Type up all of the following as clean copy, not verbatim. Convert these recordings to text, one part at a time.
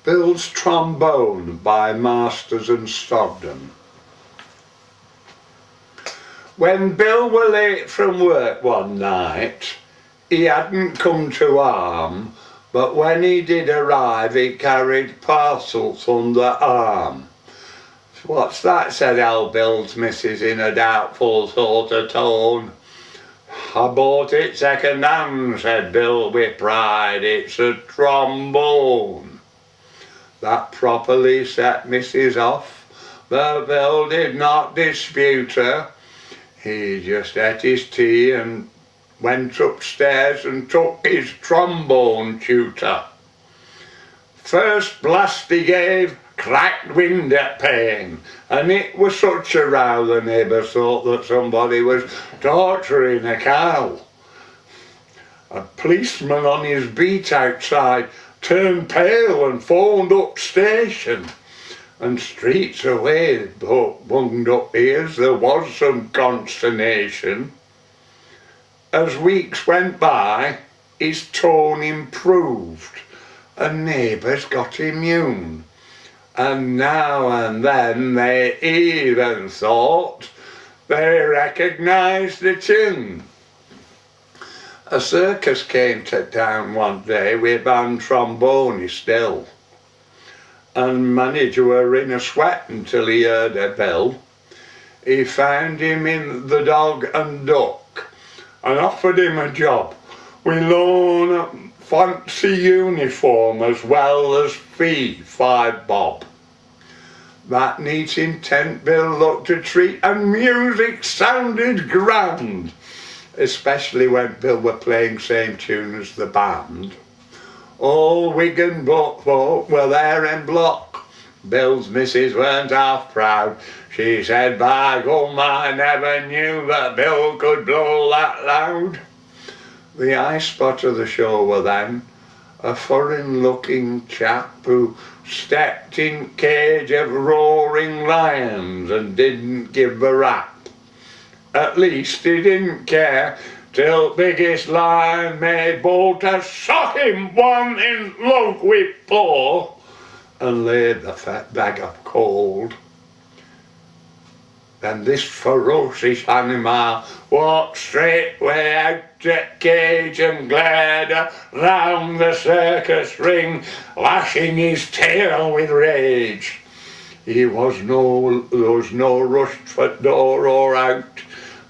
Bill's Trombone by Masters and Stogden. When Bill were late from work one night, he hadn't come to harm, but when he did arrive he carried parcels under arm. "What's that?" said old Bill's missus in a doubtful sort of tone. "I bought it second hand," said Bill with pride, "it's a trombone." That properly set missus off, but Bill did not dispute her. He just ate his tea and went upstairs and took his trombone tutor. First blast he gave, cracked window pane, and it was such a row the neighbours thought that somebody was torturing a cow. A policeman on his beat outside turned pale and phoned up station, and streets away bunged up ears there was some consternation. As weeks went by, his tone improved, and neighbours got immune, and now and then they even thought they recognised the tune. A circus came to town one day with band trombone still, and manager were in a sweat until he heard a bill. He found him in the Dog and Duck and offered him a job with loan, fancy uniform as well as fee 5 bob. That neat intent Bill looked a treat, and music sounded grand, especially when Bill were playing same tune as the band. All Wigan folk were there in block. Bill's missus weren't half proud. She said, "By gum, I never knew that Bill could blow that loud." The eye spot of the show were then a foreign-looking chap who stepped in cage of roaring lions and didn't give a rap. At least he didn't care till biggest lion made bold to sock him one in lug with paw and laid the fat bag of cold. Then this ferocious animal walked straightway out the cage and glared round the circus ring, lashing his tail with rage. There was no rush for door or out,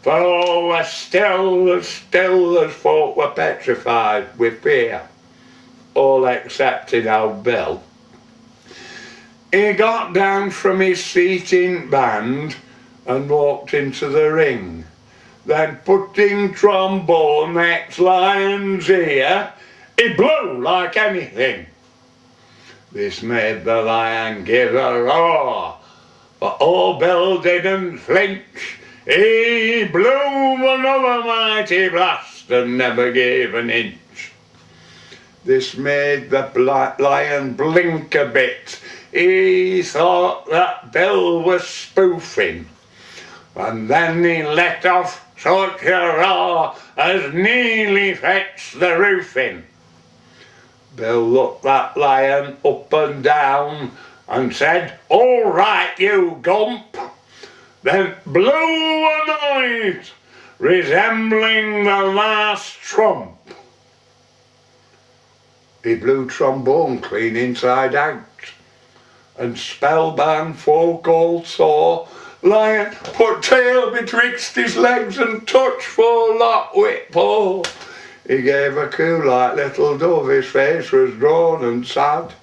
for all was still as folk were petrified with fear, all excepting old Bill. He got down from his seat in band and walked into the ring. Then putting trombone next lion's ear, he blew like anything. This made the lion give a roar, but old Bill didn't flinch. He blew another mighty blast and never gave an inch. This made the lion blink a bit. He thought that Bill was spoofing, and then he let off such a roar as nearly fetched the roof in. Bill looked that lion up and down and said, "All right, you gump," then blew a noise resembling the last trump. He blew trombone clean inside out, and spellbound folk all saw lion put tail betwixt his legs and touch for lot with paw. He gave a coo like little dove, his face was drawn and sad,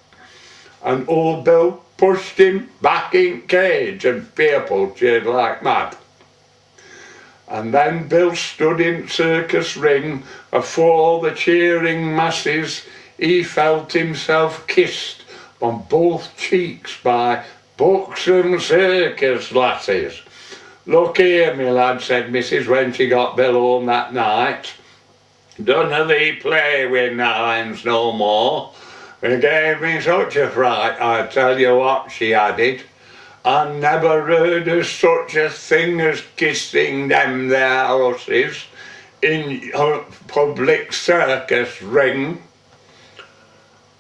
and old Bill pushed him back in cage and people cheered like mad. And then Bill stood in circus ring afore the cheering masses. He felt himself kissed on both cheeks by buxom circus lasses. "Look here, me lad," said missus when she got Bill home that night, "dunna thee play with lions no more. It gave me such a fright, I tell you what," she added. "I never heard of such a thing as kissing them there horses in a public circus ring."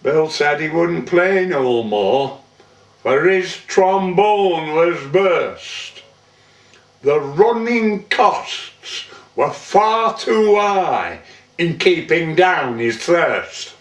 Bill said he wouldn't play no more, for his trombone was burst. The running costs were far too high in keeping down his thirst.